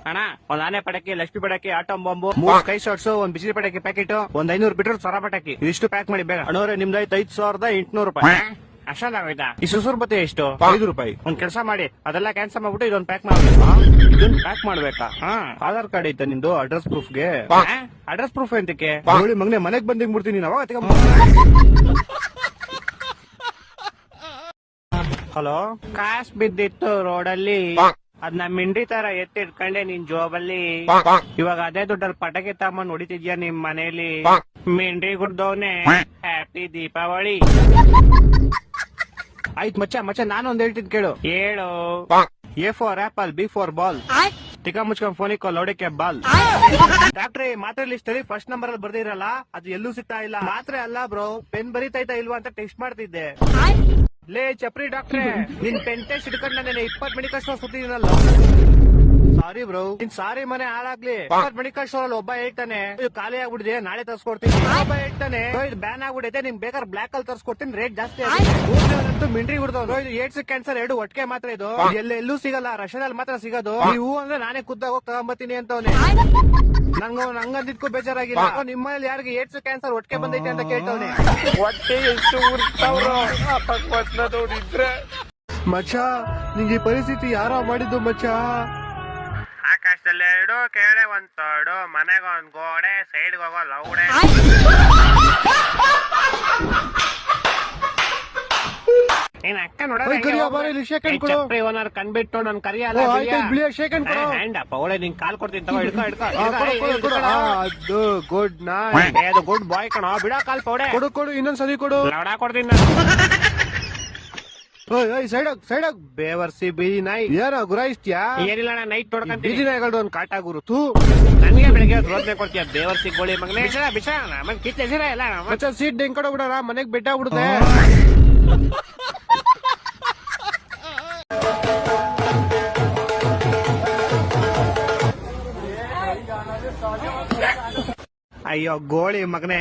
ಅಣ್ಣ ಒಂದ್ ಆನೆ ಪಟಾಕಿ, ಲಕ್ಷ್ಮಿ ಪಟಾಕಿ, ಆಟಂ ಬಾಂಬು, 3 ಸ್ಕೈ ಶಾಟ್ಸ್, ಒಂದ್ ಬಿಸಿಲಿ ಪಟಾಕಿ ಪ್ಯಾಕೆಟ್, ಒಂದ್ 500 ಬಿಟ್ರು ಸರ ಪಟಾಕಿ, ಇದಿಷ್ಟು ಪ್ಯಾಕ್ ಮಾಡಿ ಬೇಗ. ಅಣ್ಣವ್ರೆ ನಿಮ್ದಾಯ್ತು 5800 ರೂಪಾಯಿ. ಅಷ್ಟೊಂದಾಗೋಯ್ತಾ? ಈ ಸುಸೂರ್ ಬತ್ತೆ ಎಷ್ಟು? 5 ರೂಪಾಯಿ. ಒಂದ್ ಕೆಲಸ ಮಾಡಿ, ಅದೆಲ್ಲ ಕ್ಯಾನ್ಸಲ್ ಮಾಡ್ಬಿಟ್ಟು ಇದೊಂದು ಪ್ಯಾಕ್ ಮಾಡ್ಬೇಕಾ? ಇದೊಂದು ಪ್ಯಾಕ್ ಮಾಡ್ಬೇಕಾ? ಆಧಾರ್ ಕಾರ್ಡ್ ಐತಾ ನಿಂದು ಅಡ್ರೆಸ್ ಪ್ರೂಫ್ಗೆ? ಅಡ್ರೆಸ್ ಪ್ರೂಫ್ ಎಂತಕ್ಕೆ? ನೋಡಿ ಮಗನೆ, ಮನೆಗ್ ಬಂದಿಗ್ ಮುಡ್ತೀನಿ ನೀನ್ ಅವಾಗ. ಹಲೋ, ಕಾಸ್ ಬಿದ್ದಿತ್ತು ರೋಡಲ್ಲಿ, ಅದ್ನ ಮಿಂಡ್ರಿ ತರ ಎತ್ತಿಟ್ಕೊಂಡೆ ನಿನ್ ಜೋಬಲ್ಲಿ. ಇವಾಗ ಅದೇ ದುಡ್ಡಲ್ಲಿ ಪಟಾಕಿ ತಗೊಂಡ್ ಹೊಡಿತಿದ್ಯಾ ನಿಮ್ ಮನೇಲಿ. ಮಿಂಡ್ರಿ ಗುಡ್ದವನೆ, ಹ್ಯಾಪಿ ದೀಪಾವಳಿ. ಆಯ್ತು ಮಚ್ಚ, ನಾನೊಂದ್ ಹೇಳ್ತಿದ್ ಕೇಳು. ಹೇಳು. A for apple, B for ball, ತಿಕ್ಕ ಮುಚ್ಕೊಂಡ್ ಫೋನಿಗೆ ಲೌಡಕ್ಕೆ ಬಾಲ್. ಡಾಕ್ಟ್ರೆ, ಮಾತ್ರೆ ಲಿಸ್ಟ್ ಅಲ್ಲಿ ಫಸ್ಟ್ ನಂಬರ್ ಅಲ್ಲಿ ಬರ್ದಿರಲ್ಲ, ಅದು ಎಲ್ಲೂ ಸಿಗ್ತಾ ಇಲ್ಲ. ಮಾತ್ರೆ ಅಲ್ಲ ಬ್ರೋ, ಪೆನ್ ಬರೀತೈತಾ ಇಲ್ವಾ ಅಂತ ಟೆಸ್ಟ್ ಮಾಡ್ತಿದ್ದೆ. ಲೇ ಚಪ್ರಿ ಡಾಕ್ಟ್ರೆ, ನಿನ್ ಪೆನ್ ಟೆಸ್ಟ್ ಹಿಡ್ಕೊಂಡ್ ನಾನು 20 ಮೆಡಿಕಲ್ ಸ್ಟೋರ್ ಸುತ್ತಿದ್ದೀನಲ್ಲ. ಸಾರಿ ಬ್ರೋ, ನಿನ್ ಸಾರಿ ಮನೆ ಹಾಳಾಗ್ಲಿ. 20 ಮೆಡಿಕಲ್ ಸ್ಟೋರ್ ಅಲ್ಲಿ ಒಬ್ಬ ಹೇಳ್ತಾನೆ ಇದು ಖಾಲಿ ಆಗ್ಬಿಡಿದೆ, ನಾಳೆ ತರ್ಸ್ಕೊಡ್ತೀನಿ. ಒಬ್ಬ ಹೇಳ್ತಾನೆ ಇದು ಬ್ಯಾನ್ ಆಗ್ಬಿಡಿದೆ, ನಿಮ್ ಬೇಕಾದ್ರೆ ಬ್ಲಾಕ್ ಅಲ್ಲಿ ತರ್ಸ್ಕೊಡ್ತೀನಿ, ರೇಟ್ ಜಾಸ್ತಿ ಆಗುತ್ತೆ. ಮಿಂಡ್ರಿ ಹುಡ್ದವ್ರು ಇದು ಏಡ್ಸ್ ಕ್ಯಾನ್ಸರ್ 2 ಒಟ್ಟಿಗೆ ಮಾತ್ರ. ಇದು ಎಲ್ಲೂ ಸಿಗಲ್ಲ, ರಷ್ಯಾದಲ್ಲಿ ಮಾತ್ರ ಸಿಗೋದು. ನೀವು ಅಂದ್ರೆ ನಾನೇ ಖುದ್ದಾಗ ಹೋಗಿ ತಗೊಂಬತ್ತೀನಿ ಅಂತವನೆ. ನಂಗಂದಿದ್ಕೂ ಬೇಜಾರಾಗಿಲ್ಲ. ನಿಮ್ಮಲ್ಲಿ ಯಾರಿಗೆ ಏಡ್ಸ್ ಕ್ಯಾನ್ಸರ್ ಒಟ್ಟಿಗೆ ಬಂದೈತೆ ಅಂತ ಕೇಳ್ತವನೆ. ಹೊಟ್ಟೆ ಎಷ್ಟು ಉರ್ತಾವ್ರೋ ನೋಡಿದ್ರೆ. ಮಚ್ಚ, ನಿಂಗೆ ಈ ಪರಿಸ್ಥಿತಿ ಯಾರೋ ಮಾಡಿದ್ದು ಮಚ್ಚ. ಆಕಾಶದಲ್ಲಿ 2 ಕೆಳಗೆ 1 ತೋಡು, ಮನೆಗೆ 1 ಗೋಡೆ, ಸೈಡ್ಗೆ ಹೋಗೋ ಲೌಡೆ. ಏನ್ ಅಕ್ಕ ನೋಡ್ರಿ ಓನರ್ ಕಣ್ಬಿಟ್ಟು ನನ್ ಕರಿಯಲ್ಲ. ನಿಂಗ್ ಕಾಲ್ ಕೊಡ್ತೀನಿ ತಗೋ, ಅದು ಗುಡ್ ನೈಟ್. ಅದು ಗುಡ್ ಬಾಯ್ ಕಣ, ಬಿಡ ಕಾಲ್ ಪೌಡೆ. ಕೊಡು ಇನ್ನೊಂದ್ಸರಿ ಕೊಡು. ಲೌಡ ಕೊಡ್ತೀನಿ ನಾನು. ಸೈಡ್ ಬೇವರ್ಸಿ ಬೀದಿ ನಾಯಿ ಯಾರ ಗುರಾಯಿಸ್ತೀಯಾ? ಏನಿಲ್ಲ, ನೈಟ್ ನೋಡ್ಕೊಂತ ಬೀದಿ ನಾಯಿಗಳು ಒಂದ್ ಕಾಟ ಗುರುತು. ನನಗೆ ಬೆಳಗ್ಗೆ ರೋದ್ನೆ ಕೊಡ್ತೀಯ ಬೇವರ್ಸಿ ಗೋಳಿ ಮಗನೇ. ಬಿಷ ಕಿತ್ತೆಸಿರ ಎಲ್ಲ ಮಚ್ಚ, ಸೀಟ್ ಡೆಂಗ್ ಕೊಡ ಬಿಡಾರ, ಮನೆಗ್ ಬೆಟ್ಟ ಬಿಡುತ್ತೆ. ಅಯ್ಯೋ ಗೋಳಿ ಮಗನೇ,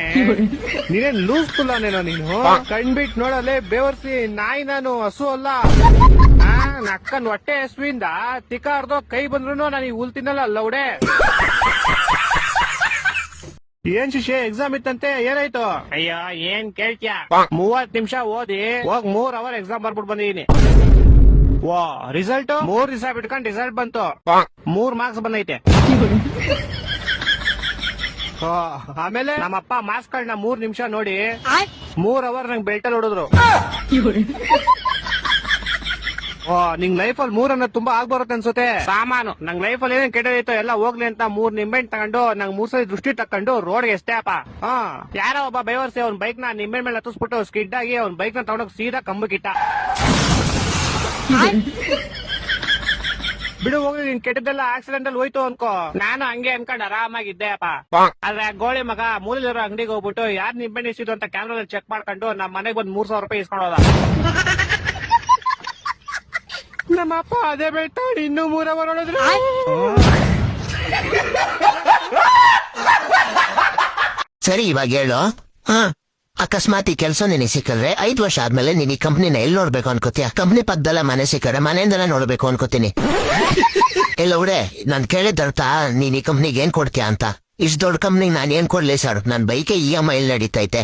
ನೀನೇನ್ ಲೂಸ್ ಫುಲ್ಲಾನೇನೋ ನೀನು. ಕಣ್ಬಿಟ್ ನೋಡಲ್ಲೇ ಬೇವರ್ಸಿ ನಾಯಿ, ನಾನು ಹಸು ಅಲ್ಲ. ನಕ್ಕನ್ ಹೊಟ್ಟೆ ಹಸುವಿಂದ ತಿಕ್ಕಾರ್ದೋ ಕೈ ಬಂದ್ರು ನಾನು ಈ ಹುಲ್ ತಿನ್ನಲ್ಲ ಲೌಡೆ. ಏನ್ ಶಿಷ್ಯ, ಎಕ್ಸಾಮ್ ಇತ್ತಂತೆ, ಏನಾಯ್ತು? ಅಯ್ಯೋ ಏನ್ ಕೇಳ್ತ್ಯಾ, 30 ನಿಮಿಷ ಓದಿ ಹೋಗ್ 3 ಅವರ್ ಎಕ್ಸಾಮ್ ಬರ್ಬಿಟ್ಟು ಬಂದಿದೀನಿ. ವಾ, ರಿಸಲ್ಟ್ 3 ದಿವಸ ಬಿಟ್ಕೊಂಡ್ ರಿಸಲ್ಟ್ ಬಂತು. 3 ಮಾರ್ಕ್ಸ್ ಬಂದೈತೆ. ಆಮೇಲೆ ನಮ್ಮಪ್ಪ ಮಾರ್ಕ್ಸ್ ಗಳನ್ನ 3 ನಿಮಿಷ ನೋಡಿ 3 ಅವರ್ ನಂಗೆ ಬೆಲ್ಟಲ್ಲಿ ಹೊಡೆದ್ರು. ನಿಂಗ್ ಲೈಫ್ ಅಲ್ಲಿ 3 ಅನ್ನೋದು ತುಂಬಾ ಆಗ್ಬರುತ್ತೆ ಅನ್ಸುತ್ತೆ. ಸಾಮಾನು ನಂಗ್ ಲೈಫ್ ಅಲ್ಲಿ ಏನೇನ್ ಕೆಟ್ಟದೈತೋ ಎಲ್ಲ ಹೋಗ್ಲಿ ಅಂತ 3 ನಿಂಬೆಹಣ್ಣು ತಗೊಂಡು ನಂಗ್ 3 ಸಲ ದೃಷ್ಟಿ ತಕೊಂಡು ರೋಡ್ಗೆ ಎಷ್ಟೇ ಅಪ್ಪ. ಯಾರೋ ಒಬ್ಬ ಬೇವರ್ಸಿ ಅವ್ನ ಬೈಕ್ ನ ನಿಂಬೆಹಣ್ಣು ಮೇಲೆ ಹತ್ತಿಸ್ಬಿಟ್ಟು ಸ್ಕಿಡ್ ಆಗಿ ಅವ್ನ ಬೈಕ್ ನ ತಗೊಂಡೋಗಿ ಸೀದಾ ಕಂಬಕ್ಕಿಟ್ಟ. ಬಿಡು ಹೋಗಿ, ನಿನ್ ಕೆಟ್ಟದೆಲ್ಲ ಆಕ್ಸಿಡೆಂಟ್ ಅಲ್ಲಿ ಹೋಯ್ತು ಅನ್ಕೋ. ನಾನು ಹಂಗೆ ಅನ್ಕೊಂಡ್ ಆರಾಮಾಗಿದ್ದೆ ಅಪ್ಪ. ಆದ್ರೆ ಗೋಳಿ ಮಗ ಮೂಲಲಿರೋ ಅಂಗಡಿಗೆ ಹೋಗ್ಬಿಟ್ಟು ಯಾರ್ ನಿಂಬೆಹಣ್ಣು ಇಸಿದ್ರು ಅಂತ ಕ್ಯಾಮ್ರಾ ಚೆಕ್ ಮಾಡ್ಕೊಂಡು ನಮ್ ಮನೆಗ್ ಬಂದ್ 3,000 ರೂಪಾಯಿ ಇಸ್ಕೊಂಡೋದ. ನಮ್ಮಪ್ಪ ಅದೇ ಬೆಳ್ತಾವ್ ಇನ್ನೂ 3 ಅವರ್ ಹೊಡೆದ್ರು. ಸರಿ, ಇವಾಗ ಹೇಳು. ಅಕಸ್ಮಾತ್ ಈ ಕೆಲಸ ನಿನಗೆ ಸಿಕ್ಕಿದ್ರೆ 5 ವರ್ಷ ಆದ್ಮೇಲೆ ನೀನ್ ಈ ಕಂಪ್ನಿನ ಎಲ್ಲಿ ನೋಡ್ಬೇಕು ಅನ್ಕೋತೀಯ? ಕಂಪ್ನಿ ಪಕ್ಕದಲ್ಲ ಮನೆ ಸಿಕ್ಕರೆ ಮನೆಯಿಂದಲೇ ನೋಡ್ಬೇಕು ಅನ್ಕೋತೀನಿ. ಎಲ್ಲ ಹುಡೆ, ನಾನ್ ಕೇಳಿದರ್ಥ ನೀನ್ ಈ ಕಂಪ್ನಿಗೆ ಏನ್ ಕೊಡ್ತೀಯ ಅಂತ. ಇಷ್ಟು ದೊಡ್ಡ ಕಂಪ್ನಿಗೆ ನಾನ್ ಏನ್ ಕೊಡ್ಲಿ ಸರ್, ನನ್ ಬೈಕೆ EMI ಎಲ್ಲಿ ನಡೀತೈತೆ.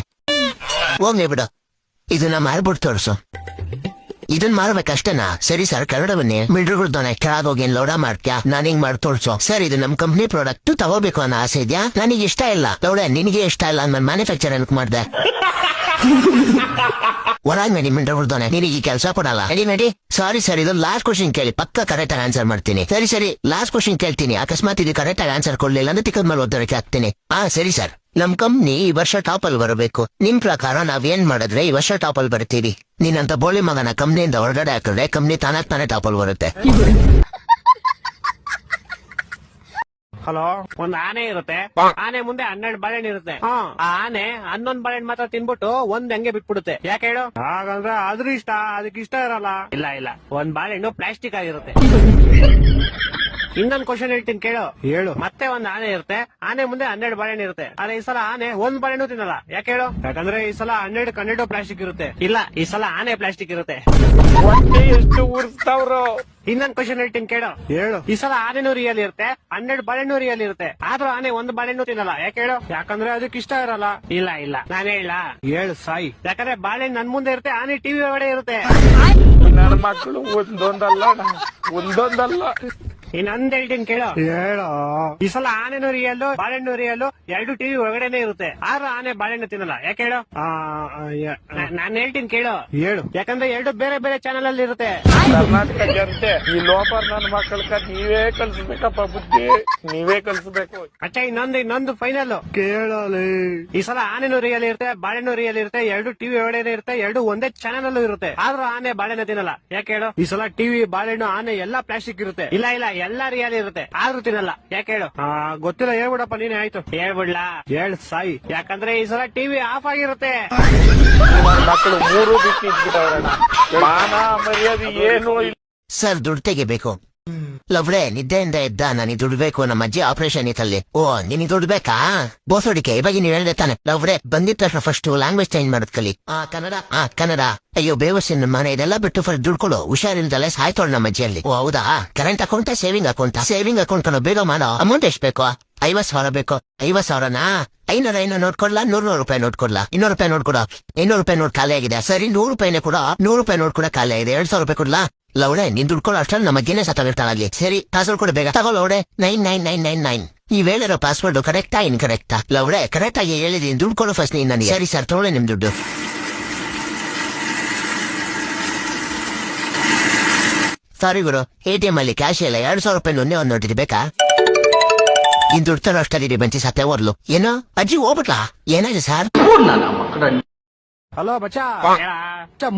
ಹೋಗ್ಲಿ ಬಿಡು, ಇದನ್ನ ಮಾರ್ಬಿಟ್ಟು ತೋರ್ಸು. ಇದನ್ ಮಾರ್ಬೇಕಷ್ಟೇನಾ? ಸರಿ ಸರ್, ಕೆಳಗಡೆ ಬನ್ನಿ. ಮಿಲ್ಡ್ರುಗಳ್ದೋನೆ ಕೆಳಗೋಗಿ ಏನ್ ಲೌಡ ಮಾಡ್ತ್ಯಾ? ನಾನ್ ಹಿಂಗ್ ಮಾಡಿ ತೋರ್ಸು. ಸರ್, ಇದು ನಮ್ ಕಂಪ್ನಿ ಪ್ರಾಡಕ್ಟ್ ತಗೋಬೇಕು ಅನ್ನೋ ಆಸೆ ಇದ್ಯಾ? ನನಗೆ ಇಷ್ಟ ಇಲ್ಲ. ಲೌಡೆ, ನಿನಗೆ ಇಷ್ಟ ಇಲ್ಲ ನಾನು ಮ್ಯಾನುಫ್ಯಾಕ್ಚರ್ ಅನ್ಕ್ ಮಾಡ್ದೆ. ಹೊರಾಗ್ ನಡಿ ಮಿಲ್ಡ್ರುಗಳ್ದೋನೆ, ನಿನಗೆ ಈ ಕೆಲಸ ಕೊಡಲ್ಲ. ನಡಿ. ಸಾರಿ ಸರ್, ಇದು ಲಾಸ್ಟ್ ಕ್ವಶನ್ ಕೇಳಿ, ಪಕ್ಕ ಕರೆಕ್ಟ್ ಆಗಿ ಆನ್ಸರ್ ಮಾಡ್ತೀನಿ. ಸರಿ, ಲಾಸ್ಟ್ ಕ್ವಶನ್ ಕೇಳ್ತೀನಿ. ಅಕಸ್ಮಾತ್ ಇದು ಕರೆಕ್ಟ್ ಆಗಿ ಆನ್ಸರ್ ಕೊಡ್ಲಿಲ್ಲ ಅಂದ್ರೆ ತಿಕ್ಕದ ಮೇಲೆ ಓದೋದಕ್ಕೆ ಹಾಕ್ತೀನಿ. ಸರಿ ಸರ್, ನಮ್ ಕಂಪ್ನಿ ಈ ವರ್ಷ ಟಾಪ್ ಅಲ್ಲಿ ಬರಬೇಕು. ನಿಮ್ ಪ್ರಕಾರ ನಾವೇನ್ ಮಾಡಿದ್ರೆ ಈ ವರ್ಷ ಟಾಪ್ ಅಲ್ಲಿ ಬರ್ತೀವಿ? ನೀನಂತ ಬೋಳಿ ಮಗನ ಕಂಪ್ನಿಯಿಂದ ಹೊರಗಡೆ ಹಾಕಿದ್ರೆ ಕಂಪ್ನಿ ತಾನೇ ಟಾಪ್ ಅಲ್ಲಿ ಬರುತ್ತೆ. ಹಲೋ, ಒಂದ್ ಆನೆ ಇರುತ್ತೆ. ಆನೆ ಮುಂದೆ 12 ಬಾಳೆಹಣ್ಣು ಇರುತ್ತೆ. ಆ ಆನೆ 11 ಬಾಳೆಹಣ್ಣು ಮಾತ್ರ ತಿನ್ಬಿಟ್ಟು ಒಂದ್ ಹಂಗೆ ಬಿಟ್ಬಿಡುತ್ತೆ. ಯಾಕೆ ಹೇಳು? ಹಾಗಂದ್ರೆ ಅದ್ರ ಇಷ್ಟ, ಅದಕ್ಕೆ ಇಷ್ಟ ಇರಲ್ಲ. ಇಲ್ಲ, ಒಂದ್ ಬಾಳೆಹಣ್ಣು ಪ್ಲಾಸ್ಟಿಕ್ ಆಗಿರುತ್ತೆ. ಇನ್ನೊಂದ್ ಕ್ವಶನ್ ಹೇಳ್ತೀನಿ ಕೇಳು. ಹೇಳು. ಮತ್ತೆ ಒಂದ್ ಆನೆ ಇರುತ್ತೆ, ಆನೆ ಮುಂದೆ 12 ಬಾಳೆಹಣ್ಣು ಇರುತ್ತೆ. ಆದ್ರೆ ಈ ಸಲ ಆನೆ ಒಂದ್ ಬಾಳೆಹಣ್ಣು ತಿನ್ನಲ್ಲ. ಯಾಕೆ ಹೇಳು? ಯಾಕಂದ್ರೆ ಈ ಸಲ 12 ಪ್ಲಾಸ್ಟಿಕ್ ಇರುತ್ತೆ. ಇಲ್ಲ, ಈ ಸಲ ಆನೆ ಪ್ಲಾಸ್ಟಿಕ್ ಇರುತ್ತೆ. ಹೊಟ್ಟೆ ಎಷ್ಟು ಉರ್ಸ್ತಾವ್ರು. ಇನ್ನೊಂದ್ ಕ್ವಶನ್ ಹೇಳ್ತೀನಿ ಕೇಳು. ಹೇಳು. ಈ ಸಲ ಆನೆನೂ ರಿಯಲ್ ಇರುತ್ತೆ, 12 ಬಾಳೆಹಣ್ಣು ರಿಯಲ್ ಇರುತ್ತೆ. ಆದ್ರೂ ಆನೆ ಒಂದ್ ಬಾಳೆಹಣ್ಣು ತಿನ್ನಲ್ಲ. ಯಾಕೆ ಹೇಳು? ಯಾಕಂದ್ರೆ ಅದಕ್ಕೆ ಇಷ್ಟ ಇರಲ್ಲ. ಇಲ್ಲ ಇಲ್ಲ, ನಾನೇ ಹೇಳ. ಹೇಳು ಸಾಯಿ. ಯಾಕಂದ್ರೆ ಬಾಳೆಹಣ್ಣು ನನ್ ಮುಂದೆ ಇರುತ್ತೆ, ಆನೆ ಟಿವಿ ಒಳಗಡೆ ಇರುತ್ತೆ. ನನ್ನ ಮಕ್ಕಳು ಒಂದೊಂದಲ್ಲ. ಇನ್ನೊಂದ್ ಹೇಳ್ತೀನಿ ಕೇಳು. ಹೇಳು. ಈ ಸಲ ಆನೆನೂ ರಿಯಲ್, ಬಾಳೆಹಣ್ಣು ರಿಯಲ್, 2 ಟಿವಿ ಒಳಗಡೆನೆ ಇರುತ್ತೆ. ಆದ್ರೂ ಆನೆ ಬಾಳೆಹಣ್ಣು ತಿನ್ನಲ್ಲ. ಯಾಕೆ ಹೇಳು? ನಾನ್ ಹೇಳ್ತೀನಿ ಕೇಳು. ಹೇಳು. ಯಾಕಂದ್ರೆ 2 ಬೇರೆ ಬೇರೆ ಚಾನೆಲ್ ಅಲ್ಲಿ ಇರುತ್ತೆ. ಕರ್ನಾಟಕ ಜನತೆ ಈ ಲೋಪರ್ ನನ್ನ ಮಕ್ಕಳ ನೀವೇ ಕಲ್ಸ್ಬೇಕಪ್ಪ, ಬುದ್ಧಿ ನೀವೇ ಕಲ್ಸ್ಬೇಕು. ಅಚ್ಚ, ಇನ್ನೊಂದು ಫೈನಲ್ ಕೇಳಲಿ. ಈ ಸಲ ಆನೆನೂ ರಿಯಲ್ ಇರುತ್ತೆ, ಬಾಳೆಹಣ್ಣು ರಿಯಲ್ ಇರುತ್ತೆ, 2 ಟಿವಿ ಒಳಗಡೆ ಇರುತ್ತೆ, 2 ಒಂದೇ ಚಾನೆಲ್ ಅಲ್ಲೂ ಇರುತ್ತೆ. ಆದ್ರೂ ಆನೆ ಬಾಳೆಹಣ್ಣು ತಿನ್ನಲ್ಲ. ಯಾಕೆ ಹೇಳು? ಈ ಸಲ ಟಿವಿ, ಬಾಳೆಹಣ್ಣು, ಆನೆ ಎಲ್ಲಾ ಪ್ಲಾಸ್ಟಿಕ್ ಇರುತ್ತೆ. ಇಲ್ಲ ಇಲ್ಲ, ಎಲ್ಲಾ ರಿಯಲ್ ಇರುತ್ತೆ, ಆದ್ರೂ ತಿನ್ನಲ್ಲ. ಯಾಕೆ ಹೇಳು? ಗೊತ್ತಿಲ್ಲ, ಹೇಳ್ಬಿಡಪ್ಪ ನೀನೆ. ಆಯ್ತು, ಹೇಳ್ಬಿಡ್ಲಾ? ಹೇಳ್ ಸಾಯಿ. ಯಾಕಂದ್ರೆ ಈ ಸಲ ಟಿವಿ ಆಫ್ ಆಗಿರುತ್ತೆ. ನನ್ನ ಮಕ್ಕಳು 3 ಬಿಟ್ಟಿದ್ಬಿಟ್ಟವ್ರಣ್ಣ. ಮಾನ ಮರ್ಯಾದೆ ಏನು ಇಲ್ಲ. ಸರ್, ದುಡ್ಡು ತೆಗಿಬೇಕು. ಲವ್ರೆ, ನಿದ್ದೆಯಿಂದ ಎದ್ದ. ನನಗೆ ದುಡ್ಬೇಕು. ನಮ್ಮ ಅಜ್ಜಿ ಆಪರೇಷನ್ ಇತ್ತಲ್ಲಿ. ಓ, ನಿನಗೆ ದುಡ್ಡು ಬೇಕಾ? ಬೋಸೋಡಿಕೆ, ಇವಾಗ ನೀವ್ ಹೇಳ್ದೆ ತಾನೆ. ಲವ್ರೆ, ಬಂದಿದ ತಕ್ಷಣ ಫಸ್ಟ್ ಲ್ಯಾಂಗ್ವೇಜ್ ಚೇಂಜ್ ಮಾಡೋದ್ ಕಲಿ. ಕನ್ನಡ. ಅಯ್ಯೋ ಬೇವಸಿನ ಮನೆ, ಇದೆಲ್ಲ ಬಿಟ್ಟು ಫಸ್ಟ್ ದುಡ್ಡು ಕೊಡು. ಹುಷಾರಿಲ್ದಲ್ಲೇ ಸಾಯ್ತೋಳು ನಮ್ಮ ಅಜ್ಜಿಯಲ್ಲಿ. ಓ ಹೌದಾ? ಕರೆಂಟ್ ಅಕೌಂಟ್, ಸೇವಿಂಗ್ ಅಕೌಂಟ್ ಕಣೋ. ಬೇಗ ಮಾಡೋ. ಅಮೌಂಟ್ ಎಷ್ಟು ಬೇಕು? 50,000 ಬೇಕು. 50,000ನಾ? 500 ನೋಟ್ ಕೊಡ್ಲಾ? 100 ರೂಪಾಯಿ ನೋಟ್ ಕೊಡ್ಲಾ? 200 ರೂಪಾಯಿ ನೋಟ್ ಕೊಡ. 200 ರೂಪಾಯಿ ನೋಟ್ ಖಾಲಿ ಆಗಿದೆ. ಸರಿ, 100 ರೂಪಾಯಿನೇ ಕೂಡ. 100 ರೂಪಾಯಿ ನೋಟ್ ಕೂಡ ಖಾಲಿ ಆಗಿದೆ. 2,000 ರೂಪಾಯಿ ಕೊಡ್ಲಾ? ಲೌಡೆ, ನೀನ್ ದುಡ್ಡು ಕೊಡೋ ಅಷ್ಟರಲ್ಲಿ ನಮ್ಮ ಅಜ್ಜಿನೇ ಸತ್ತಾಗಿರ್ತಾಳಲ್ಲಿ. ಸರಿ, ಪಾಸ್ವರ್ಡ್ ಕೊಡು ಬೇಗ. ತಗೋ ಲೌಡೆ. 999999. ನೀವ್ ಹೇಳಿರೋ ಪಾಸ್ವರ್ಡ್ ಕರೆಕ್ಟಾ ಇನ್ಕರೆಕ್ಟಾ? ಲೌಡೆ, ಕರೆಕ್ಟ್ ಆಗಿ ಹೇಳಿದೀನಿ. ದುಡ್ಡು ಕೊಡು ಫಸ್ಟ್ ನೀನ್ ನನಗೆ. ಸರಿ ಸರ್, ತಗೊಳ್ಳಿ ನಿಮ್ ದುಡ್ಡು. ಸಾರಿ ಗುರು, ATM ಅಲ್ಲಿ ಕ್ಯಾಶ್ ಇಲ್ಲ. 2,000 ರೂಪಾಯಿ ಒಂದೇ ಒಂದ್ ನೋಟಿದೆ, ಬೇಕಾ? ಇನ್ ದುಡ್ಡು ತರೋ ಅಷ್ಟಲ್ಲಿ ಬಂಚಿ ಸತ್ತೆ ಓದ್ಲು. ಏನೋ ಅಜ್ಜಿ ಹೋಗ್ಬಿಟ್ಲಾ? ಏನಾಯ್ತು ಸರ್? ಹಲೋ ಬಚ್ಚಾ.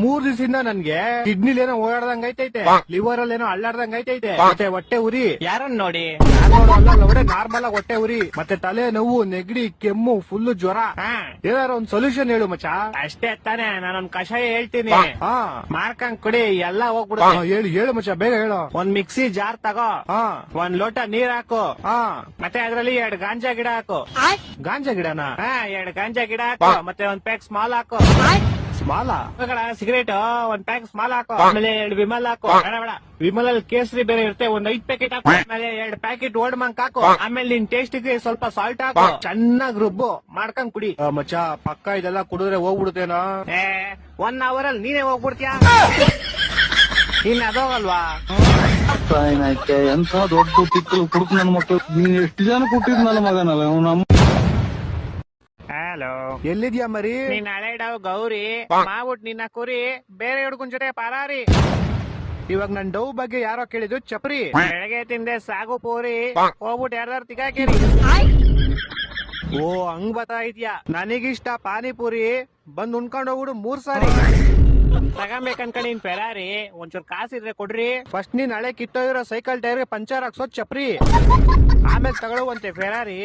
3 ದಿವಸದಿಂದ ನನ್ಗೆ ಕಿಡ್ನಿಲ್ ಏನೋ ಓಡಾಡ್ದಂಗ್ ಐತೈತೆ, ಲಿವರ್ ಅಲ್ಲಿ ಏನೋ ಅಳ್ಳಾಡ್ದಂಗ್ ಐತೈತೆ, ಮತ್ತೆ ಹೊಟ್ಟೆ ಉರಿ. ಯಾರನ್ನ ನೋಡಿ? ನಾರ್ಮಲ್ ಆಗಿ ಹೊಟ್ಟೆ ಉರಿ, ಮತ್ತೆ ತಲೆ ನೋವು, ನೆಗಡಿ, ಕೆಮ್ಮು, ಫುಲ್ ಜ್ವರ. ಏನಾರು ಒಂದ್ ಸೊಲ್ಯೂಷನ್ ಹೇಳು ಮಚ್ಚಾ. ಅಷ್ಟೇ ತಾನೆ, ನಾನೊಂದ್ ಕಷಾಯ ಹೇಳ್ತೀನಿ, ಮಾರ್ಕಂಗ್ ಕುಡಿ, ಎಲ್ಲ ಹೋಗ್ಬಿಡು. ಹೇಳು ಮಚ್ಚಾ, ಬೇಗ ಹೇಳು. ಒಂದ್ ಮಿಕ್ಸಿ ಜಾರ್ ತಗೋ, 1 ಲೋಟ ನೀರ್ ಹಾಕು, ಮತ್ತೆ ಅದ್ರಲ್ಲಿ 2 ಗಾಂಜಾ ಗಿಡ ಹಾಕು. ಗಾಂಜಾ ಗಿಡನಾ? 2 ಗಾಂಜಾ ಗಿಡ ಹಾಕು, ಮತ್ತೆ 1 ಪ್ಯಾಕ್ ಸ್ಮಾಲ್ ಹಾಕು. ಸ್ಮಾಲ ಸಿಗರೇಟ್ 1 ಪ್ಯಾಕ್ ಸ್ಮಾಲ್ ಹಾಕೋ. ಆಮೇಲೆ 2 ವಿಮಲ್ ಹಾಕೋ. ಬೇಡ, ವಿಮಲ್ ಅಲ್ಲಿ ಕೇಸರಿ ಬೇರೆ ಇರುತ್ತೆ, 1 5 ಪ್ಯಾಕೆಟ್ ಹಾಕೋ. ಆಮೇಲೆ 2 ಪ್ಯಾಕೆಟ್ ಓಡ್ ಮಂಕ್ ಹಾಕೋ. ಆಮೇಲೆ ನಿನ್ ಟೇಸ್ಟ್ ಗೆ ಸ್ವಲ್ಪ ಸಾಲ್ಟ್ ಹಾಕೋ. ಚೆನ್ನಾಗ್ ರುಬ್ಬು, ಮಾಡ್ಕೊಂಡ್ ಕುಡಿ. ಮಚ್ಚಾ, ಪಕ್ಕ ಇದೆಲ್ಲ ಕುಡಿದ್ರೆ ಹೋಗ್ಬಿಡುತ್ತೇನೋ? 1 ಅವರ್ ಅಲ್ಲಿ ನೀನೇ ಹೋಗ್ಬಿಡ್ತೀಯಾ? ಇನ್ ಅದೋಗಲ್ವಾ? ಎಂತ ದೊಡ್ಡ ತಿಕ್ಕಲು ಕುಡುಕ್ ನನ್ನ ಮಕ್ಕಳು. ನೀನ್ ಎಷ್ಟು ಜನ ಕೊಟ್ಟಿದ್ ನನ್ನ ಮಗನಲ್ಲ ನಮ್ಮ. ಹಲೋ, ಎಲ್ಲಿದ್ಯಾ ಮರಿ? ನೀನ್ ಹಳೆ ಡವ್ ಗೌರಿ ಮಾಡ್ಬಿಟ್ ನಿನ್ನ ಕುರಿ ಬೇರೆ ಹುಡುಗನ್ ಜೊತೆ ಪರಾರಿ. ಇವಾಗ ನನ್ ಡವ್ ಬಗ್ಗೆ ಯಾರೋ ಕೇಳಿದ್ರು ಚಪ್ರಿ. ಬೆಳಗ್ಗೆ ತಿಂದೆ ಸಾಗು ಪೂರಿ, ಹೋಗ್ಬಿಟ್ಟು ಯಾರ್ದಾರು ತಿಗಾಕೇರಿ. ಓ, ಹಂಗ್ ಬತ್ತಾ ಇದ್ಯಾ? ನನಗಿಷ್ಟ ಪಾನಿಪುರಿ, ಬಂದ್ ಉಣ್ಕೊಂಡ್ ಹೋಗ್ಬಿಡು 3 ಸಾರಿ. ತಗೊಂಬೇಕನ್ಕಂಡ್ ನೀನ್ ಫೆರಾರಿ, ಒಂಚೂರ್ ಕಾಸಿದ್ರೆ ಕೊಡ್ರಿ. ಫಸ್ಟ್ ನೀನ್ ಹಳೆ ಕಿತ್ತೋಗಿರೋ ಸೈಕಲ್ ಟೈರ್ ಪಂಚರ್ ಹಾಕ್ಸೋ ಚಪ್ರಿ, ಆಮೇಲೆ ತಗೊಳ್ಳುವಂತೆ ಫೆರಾರಿ.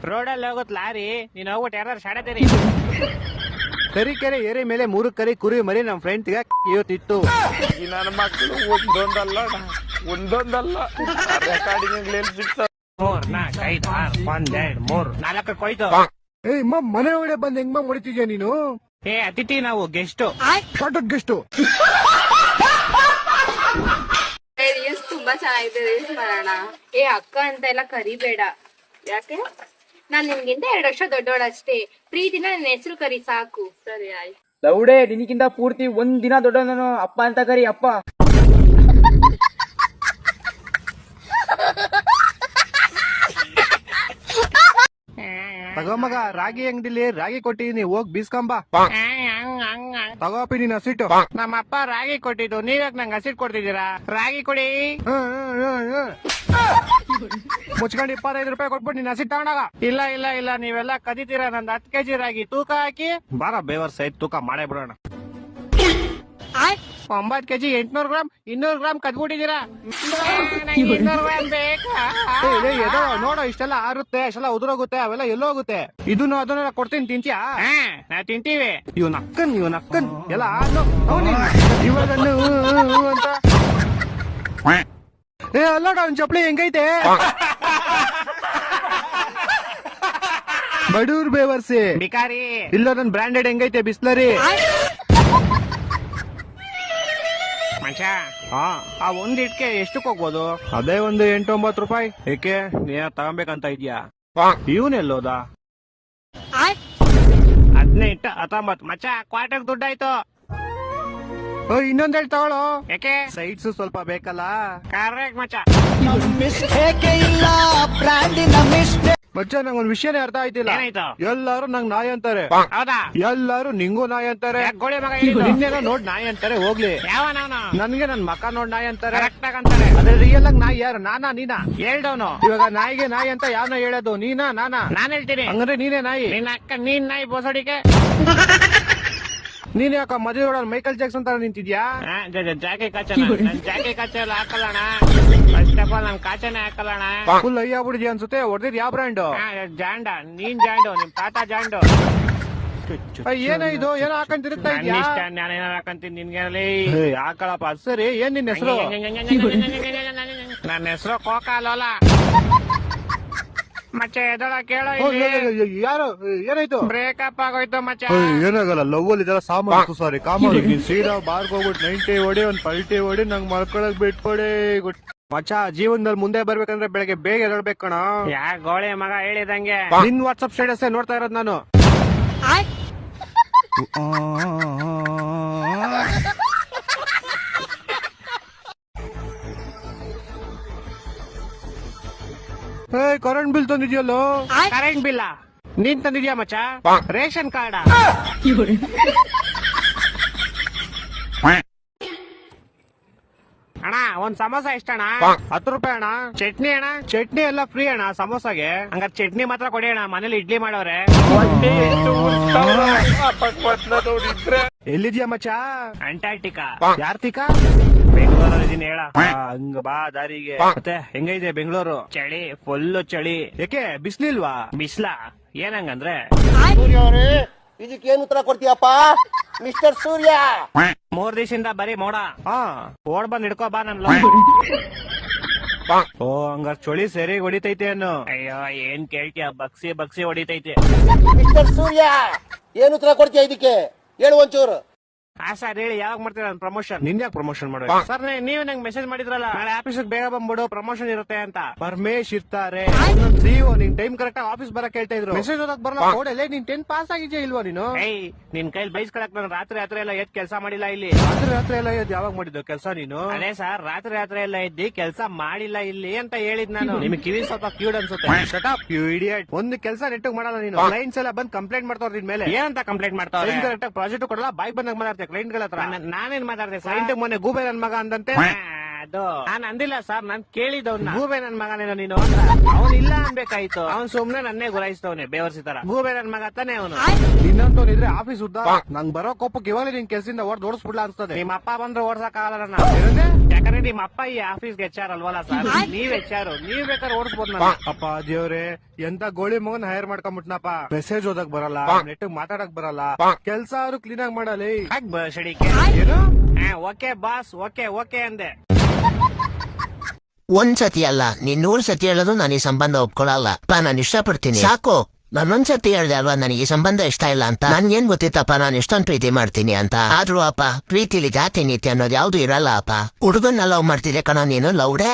ರೋಡಲ್ಲಿ ಹೋಗುತ್ ಲಾರಿ, ನೀನ್ ಹೋಗ್ಬಿಟ್ಟು ಯಾರು ಶಾಡತೀರಿ. ಕರಿಕೆರೆ ಏರಿ ಮೇಲೆ 3 ಕರಿ ಕುರಿ ಮರಿ ನಮ್ ಫ್ರೆಂಡ್ ಇವತ್ತಿತ್ತು. ಈ ನನ್ನ ಮಕ್ಕಳು ಒಂದೊಂದಲ್ಲ ರೆಕಾರ್ಡಿಂಗ್ ಸಿಗ್ತಾವ. 3 4 5 6 1 2 3 4 ಕೊಯ್ತು. ಮನೆ ಒಳಗಡೆ ಬಂದ್ ಹೆಂಗ್ ಹೊಡಿತಿದ್ಯಾ ನೀನು? ಅತಿಥಿ, ನಾವು ಗೆಸ್ಟ್, ಶಾರ್ಟೆಡ್ ಗೆಸ್ಟ್. ರೀಲ್ಸ್ ತುಂಬಾ ಚೆನ್ನಾಗಿದೆ, ರೀಲ್ಸ್ ಮಾಡೋಣ. ಅಕ್ಕ ಅಂತ ಎಲ್ಲ ಕರಿಬೇಡ. ಯಾಕೆ? ನಾನ್ ನಿನ್ಗಿಂತ 2 ವರ್ಷ ದೊಡ್ಡೋಳಷ್ಟೇ. ಪ್ರೀತಿನ ನನ್ನ ಹೆಸರು ಕರಿ ಸಾಕು. ಸರಿ ಆಯ್ತು. ಲೌಡೆ, ನಿನಗಿಂತ ಪೂರ್ತಿ 1 ದಿನ ದೊಡ್ಡ. ನಾನು ಅಪ್ಪ ಅಂತ ಕರಿ, ಅಪ್ಪ. ತಗೋ ಮಗ, ರಾಗಿ ಅಂಗಡಿಲಿ ರಾಗಿ ಕೊಟ್ಟಿದೀನಿ, ಹೋಗ್ ಬೀಸ್ಕೊಂಬ. ತಗೋಪಿ ನೀನ್ ಹಸಿಟ್ಟು. ನಮ್ಮಪ್ಪ ರಾಗಿ ಕೊಟ್ಟಿದ್ದು, ನೀವ್ಯಾಕ್ ನಂಗೆ ಹಸಿಟ್ ಕೊಡ್ತಿದ್ದೀರಾ? ರಾಗಿ ಕೊಡಿ. ಮುಚ್ಕೊಂಡು 25 ರೂಪಾಯಿ ಕೊಟ್ಬಿಟ್ಟು ನೀನ್ ಹಸಿಟ್ ತಗೊಂಡಾಗ. ಇಲ್ಲ ಇಲ್ಲ ಇಲ್ಲ, ನೀವೆಲ್ಲ ಕದಿತೀರಾ. ನಂದು 10 kg ರಾಗಿ ತೂಕ ಹಾಕಿ ಬಾರ, ಬೇವರ್ ಸೈಡ್ ತೂಕ ಮಾಡೇ ಬಿಡೋಣ. 9 kg 800 ಗ್ರಾಮ್ 200 ಗ್ರಾಮ್ ಕದ್ಬಿಟ್ಟಿದ್ದೀರಾ. 200 ಗ್ರಾಮ್ ಬೇಕಾ? ನೋಡೋ, ಇಷ್ಟೆಲ್ಲ ಆರುತ್ತೆ, ಇಷ್ಟೆಲ್ಲ ಉದುರೋಗುತ್ತೆ, ಅವೆಲ್ಲ ಎಲ್ಲೋಗುತ್ತೆ. ಇದನ್ನು ಅದನ್ನೆಲ್ಲ ಕೊಡ್ತೀನಿ, ತಿಂತೀಯಾ? ನಾ ತಿಂತೀವಿ. ಇವ್ ನಕ್ಕನ್ ಎಲ್ಲ ಇವಾಗ ಅಂತ ಏ ಅಲ್ಲೋಡ ಅವ್ನ್ ಚಪ್ಲಿ ಹೆಂಗೈತೆ ಬಡೂರ್ ಬೇವರ್ಸಿ ಬಿಕಾರಿ ಇಲ್ಲ ನನ್ ಬ್ರಾಂಡೆಡ್ ಹೆಂಗೈತೆ ಬಿಸ್ಲರಿ ಆ ಒಂದ್ ಇಟ್ಕೆ ಎಷ್ಟಕ್ ಹೋಗ್ಬೋದು ಅದೇ ಒಂದು 8-9 ರೂಪಾಯಿ ಏಕೆ ನೀನ ತಗೊಂಬೇಕಂತ ಇದ್ಯಾ ಇವನೆಲ್ಲೋದ 18-19 ಮಚ್ಚ ಕ್ವಾರ್ಟರ್ ದುಡ್ಡಾಯ್ತು ಇನ್ನೊಂದ್ ಹೇಳಿ ತಗೊಳ್ಳೋ ಯಾಕೆ ಸೈಡ್ಸ್ ಸ್ವಲ್ಪ ಬೇಕಲ್ಲ ಕರೆಕ್ಟ್ ಮಚ್ಚ ಮಚ್ಚ ನಂಗೊಂದ್ ವಿಷಯನೇ ಅರ್ಥ ಆಯ್ತಿಲ್ಲ ಎಲ್ಲಾರು ನಂಗ್ ನಾಯಿ ಅಂತಾರೆ ಎಲ್ಲಾರು ನಿಂಗೂ ನಾಯಿ ಅಂತಾರೆ ನಿನ್ನೇನೋ ನೋಡ್ ನಾಯಿ ಅಂತಾರೆ ಹೋಗ್ಲಿ ನನ್ಗೆ ನನ್ ಮಕ್ಕ ನೋಡ್ ನಾಯಿ ಅಂತಾರೆ ಅದೇ ರಿಯಲ್ ಆಗಿ ನಾಯಿ ಯಾರು ನಾನಾ ನೀನಾ ಹೇಳ್ದವನು ಇವಾಗ ನಾಯಿಗೆ ನಾಯಿ ಅಂತ ಯಾವನ ಹೇಳೋದು ನೀನಾ ನಾನಾ ನಾನ್ ಹೇಳ್ತೀನಿ ಹಂಗಂದ್ರೆ ನೀನೇ ನಾಯಿ ನಿನ್ನ ಅಕ್ಕ ನೀನ್ ನಾಯಿ ಬೋಸಡಿಕೆ ನೀನ್ ಯಾಕ ಮದುವೆ ಒಳಗೆ ಮೈಕಲ್ ಜಾಕ್ಸನ್ ತರ ನಿಂತಿದ್ಯಾ ಜಾಕೆ ಕಾಚ ಜಾಕೆ ಕಾಚ ಎಲ್ಲ ಹಾಕಲ್ಲಣ ಫಸ್ಟ್ ಆಫ್ ಆಲ್ ನನ್ ಕಾಚನೆ ಹಾಕಲ್ಲಣ ಫುಲ್ ಅಯ್ಯ ಬಿಡಿದ್ಯಾ ಅನ್ಸುತ್ತೆ ಹೊಡೆದಿದ್ ಯಾವ ಬ್ರ್ಯಾಂಡ್ ಜಾಂಡ ನೀನ್ ಜಾಂಡು ನಿಮ್ ತಾತ ಜಾಂಡು ಏನಾಯ್ತು ಏನೋ ಹಾಕೊಂಡ್ ತಿರುಗ್ತಾ ಇದ್ಯಾ ನಾನೇನಾರ ಹಾಕಂತೀನಿ ನಿನ್ಗೆ ಹಾಕಳಪ್ಪ ಸರಿ ಏನ್ ನಿನ್ ಹೆಸರು ನನ್ನ ಹೆಸರು ಕೋಕಾಲೋಲ ಮಚ್ಚೆ ಎದಳ ಕೇಳೋ ಯಾರು ಏನಾಯ್ತು ಬ್ರೇಕಪ್ ಆಗೋಯ್ತು ಮಚ್ಚ ಏನಾಗಲ್ಲ ಲವ್ ಅಲ್ಲಿ ಇದೆಲ್ಲ ಸಾಮಾನು ಸಾರಿ ಕಾಮನ್ ನೀನ್ ಸೀದಾ ಬಾರ್ಗ್ ಹೋಗ್ಬಿಟ್ಟು 90 ಹೊಡಿ ಒಂದ್ ಪಲ್ಟಿ ಹೊಡಿ ನಂಗ್ ಮಲ್ಕೊಳಕ್ ಬಿಟ್ಕೊಡಿ ಮಚ್ಚ ಜೀವನದಲ್ಲಿ ಮುಂದೆ ಬರ್ಬೇಕಂದ್ರೆ ಬೆಳಗ್ಗೆ ಬೇಗ ಎದಳ್ಬೇಕು ಕಣ ಯಾ ಗೋಳೆ ಮಗ ಹೇಳಿದಂಗೆ ನಿನ್ ವಾಟ್ಸ್ಆಪ್ ಸ್ಟೇಟಸ್ ನೋಡ್ತಾ ಇರೋದ್ ನಾನು ಕರೆಂಟ್ ಬಿಲ್ ತಂದಿದ್ಯಲ್ಲೋ ಕರೆಂಟ್ ಬಿಲ್ಲ ನೀನ್ ತಂದಿದ್ಯಾ ಮಚ್ಚ ರೇಷನ್ ಕಾರ್ಡ ಅಣ್ಣ ಒಂದ್ ಸಮೋಸ ಎಷ್ಟಣ್ಣ 10 ರೂಪಾಯಿ ಅಣ್ಣ ಚಟ್ನಿ ಅಣ್ಣ ಚಟ್ನಿ ಎಲ್ಲ ಫ್ರೀ ಅಣ್ಣ ಸಮೋಸಾಗೆ ಹಂಗಾರೆ ಚಟ್ನಿ ಮಾತ್ರ ಕೊಡಿ ಅಣ್ಣ ಮನೇಲಿ ಇಡ್ಲಿ ಮಾಡವ್ರೆ ಎಲ್ಲಿದ್ಯಾ ಮಚ್ಚ ಅಂಟಾರ್ಟಿಕಾ ಯಾರ್ತಿಕಾ ಬೆಂಗಳೂರಲ್ಲಿ ಇದೀನಿ ಹೇಳ ಹಂಗ ಬಾ ದಾರಿಗೆ ಮತ್ತೆ ಹೆಂಗೈತೆ ಬೆಂಗಳೂರು ಚಳಿ ಫುಲ್ ಚಳಿ ಯಾಕೆ ಬಿಸ್ಲಿಲ್ವಾ ಬಿಸ್ಲಾ ಏನಂಗಂದ್ರೆ ಇದಕ್ಕೇನು ಉತ್ತರ ಕೊಡ್ತೀಯಪ್ಪ ಮಿಸ್ಟರ್ ಸೂರ್ಯ 3 ದಿವಸದಿಂದ ಬರೀ ಮೋಡ ಓಡ್ ಬಂದ್ ಹಿಡ್ಕೋ ಬಾ ನನ್ ಓ ಹಂಗಾರ ಚಳಿ ಸರಿ ಹೊಡಿತೈತೆ ಅನ್ನು ಅಯ್ಯೋ ಏನ್ ಕೇಳ್ತೀಯ ಬಗ್ಸಿ ಬಗ್ಸಿ ಹೊಡಿತೈತೆ ಮಿಸ್ಟರ್ ಸೂರ್ಯ ಏನು ಉತ್ತರ ಕೊಡ್ತೀಯ ಇದಕ್ಕೆ ಹೇಳು ಒಂಚೂರು ಸರ್ ಹೇಳಿ ಯಾವಾಗ ಮಾಡ್ತೀರಾ ಪ್ರಮೋಷನ್ ನಿನ್ ಯಾಕೆ ಪ್ರಮೋಷನ್ ಮಾಡ್ಬೇಕು ಸರ್ ನೀವು ನಂಗೆ ಮೆಸೇಜ್ ಮಾಡಿದ್ರಲ್ಲ ನಾಳೆ ಆಫೀಸ್ ಬೇಗ ಬಂದ್ಬಿಡು ಪ್ರಮೋಷನ್ ಇರುತ್ತೆ ಅಂತ ಪರಮೇಶ್ ಇರ್ತಾರೆ ಸಿಒ ನಿನ್ ಟೈಮ್ ಕರೆಕ್ಟ್ ಆಫೀಸ್ ಬರಕ್ ಹೇಳ್ತಾ ಇದ್ರು ಮೆಸೇಜ್ ಓದಕ್ ಬರಲ್ಲ ಓಡಲ್ಲ ನೀನ್ 10 ಪಾಸ್ ಆಗಿದ್ಯಾ ಇಲ್ವಾ ನೀನು ನಿನ್ ಕೈಲಿ ಬೈಸ್ಕೊಳಕ್ ನಾನು ರಾತ್ರಿ ಎಲ್ಲ ಎದ್ ಕೆಲಸ ಮಾಡಿಲ್ಲ ಇಲ್ಲಿ ರಾತ್ರಿ ಎಲ್ಲ ಎದ್ ಯಾವಾಗ ಮಾಡಿದ್ದು ಕೆಲಸ ನೀನು ಅದೇ ಸರ್ ರಾತ್ರಿ ಎಲ್ಲ ಎದ್ದಿ ಕೆಲಸ ಮಾಡಿಲ್ಲ ಇಲ್ಲಿ ಅಂತ ಹೇಳಿದ್ ನಾನು ನಿಮ್ಗೆ ಕಿವಿ ಸ್ವಲ್ಪ ಕ್ಯೂಡ್ ಅನ್ಸುತ್ತೆ ಶಟಪ್ ಯು ಇಡಿಯಟ್ ಒಂದು ಕೆಲಸ ನೆಟ್ಟಗ್ ಮಾಡಲ್ಲ ನೀನು ಕ್ಲೈಂಟ್ಸ್ ಎಲ್ಲ ಬಂದ್ ಕಂಪ್ಲೇಂಟ್ ಮಾಡ್ತಾವ್ರ ನಿನ್ ಮೇಲೆ ಏನಂತ ಕಂಪ್ಲೇಂಟ್ ಮಾಡ್ತಾವ್ರೆ ಕರೆಕ್ಟ್ ಪ್ರಾಜೆಕ್ಟ್ ಕೊಡಲ್ಲ ಬಾಯ್ ಬಂದಾಗ ಮಾತಾಡ್ತಾರೆ ಕ್ಲೈಂಟ್ ಗಳ ಹತ್ರ ನಾನೇನ್ ಮಾತಾಡ್ದೆ ಕ್ಲೈಂಟ್ ಮೊನ್ನೆ ಗೂಬೆ ನನ್ ಮಗ ಅಂದಂತೆ ಅದು ನಾನ್ ಅಂದಿಲ್ಲ ಸರ್ ನಾನ್ ಕೇಳಿದವ್ನ ಗೂಬೆ ನನ್ ಮಗನೇನೋ ನೀನು ಅವ್ನ್ ಇಲ್ಲ ಅನ್ಬೇಕಾಯ್ತು ಅವ್ನ್ ಸುಮ್ನೆ ನನ್ನೇ ಗುರಾಯಿಸ್ತವನೆ ಬೇವರ್ಸಿ ತರ ಗೂಬೆ ನನ್ ಮಗ ತಾನೆ ಅವನು ಇನ್ನೊಂದಿದ್ರೆ ಆಫೀಸ್ ಉದ್ದ ನಂಗ್ ಬರೋ ಕೋಪಕ್ಕೆ ಇವಾಗಲೇ ನಿನ್ ಕೆಲ್ಸದಿಂದ ಓಡಿಸ್ಬಿಡ್ಲಾ ಅನ್ಸ್ತದೆ ನಿಮ್ಮ ಅಪ್ಪ ಬಂದ್ರೆ ಓಡ್ಸಕ್ ಆಗಲ್ಲ ಯಾಕಂದ್ರೆ ನಿಮ್ಮ ಅಪ್ಪ ಈ ಆಫೀಸ್ಗೆ HR ಅಲ್ವಲ್ಲ ಸರ್ ನೀವ್ HR ನೀವ್ ಬೇಕಾದ್ರೆ ಓಡಿಸ್ಬೋದು ನಾನು ಅಪ್ಪ ದೇವ್ರೆ ಎಂತ ಗೋಳಿ ಮಗನ್ ಹೈರ್ ಮಾಡ್ಕೊಂಡ್ಬಿಟ್ನಪ್ಪ ಮೆಸೇಜ್ ಓದಕ್ ಬರಲ್ಲ ನೆಟ್ ಮಾತಾಡಕ್ ಬರಲ್ಲ ಕೆಲ್ಸ ಅವ್ರು ಕ್ಲೀನ್ ಆಗಿ ಮಾಡಲಿ ಏನು ಓಕೆ ಬಾಸ್ ಓಕೆ ಅಂದೆ ಒಂದ್ಸತಿ ಅಲ್ಲ ನೀನ್ 100 ಸತಿ ಹೇಳೋದು ನಾನು ಈ ಸಂಬಂಧ ಒಪ್ಕೊಳಲ್ಲ ನಾನು ಇಷ್ಟಪಡ್ತೀನಿ ಸಾಕು ನಾನೊಂದ್ಸತಿ ಹೇಳ್ದೆ ಅಲ್ವಾ ನನಗೆ ಈ ಸಂಬಂಧ ಇಷ್ಟ ಇಲ್ಲ ಅಂತ ನನ್ಗೇನ್ ಗೊತ್ತಿತ್ತಪ್ಪ ನಾನು ಎಷ್ಟೊಂದ್ ಪ್ರೀತಿ ಮಾಡ್ತೀನಿ ಅಂತ ಆದ್ರೂ ಅಪ್ಪ ಪ್ರೀತಿಲಿ ಜಾತಿ ನೀತಿ ಅನ್ನೋದು ಯಾವ್ದು ಇರಲ್ಲ ಅಪ್ಪ ಹುಡುಗನ್ನ ಲವ್ ಮಾಡ್ತಿದ್ದೆ ಕಣ ನೀನು ಲವ್ಡೇ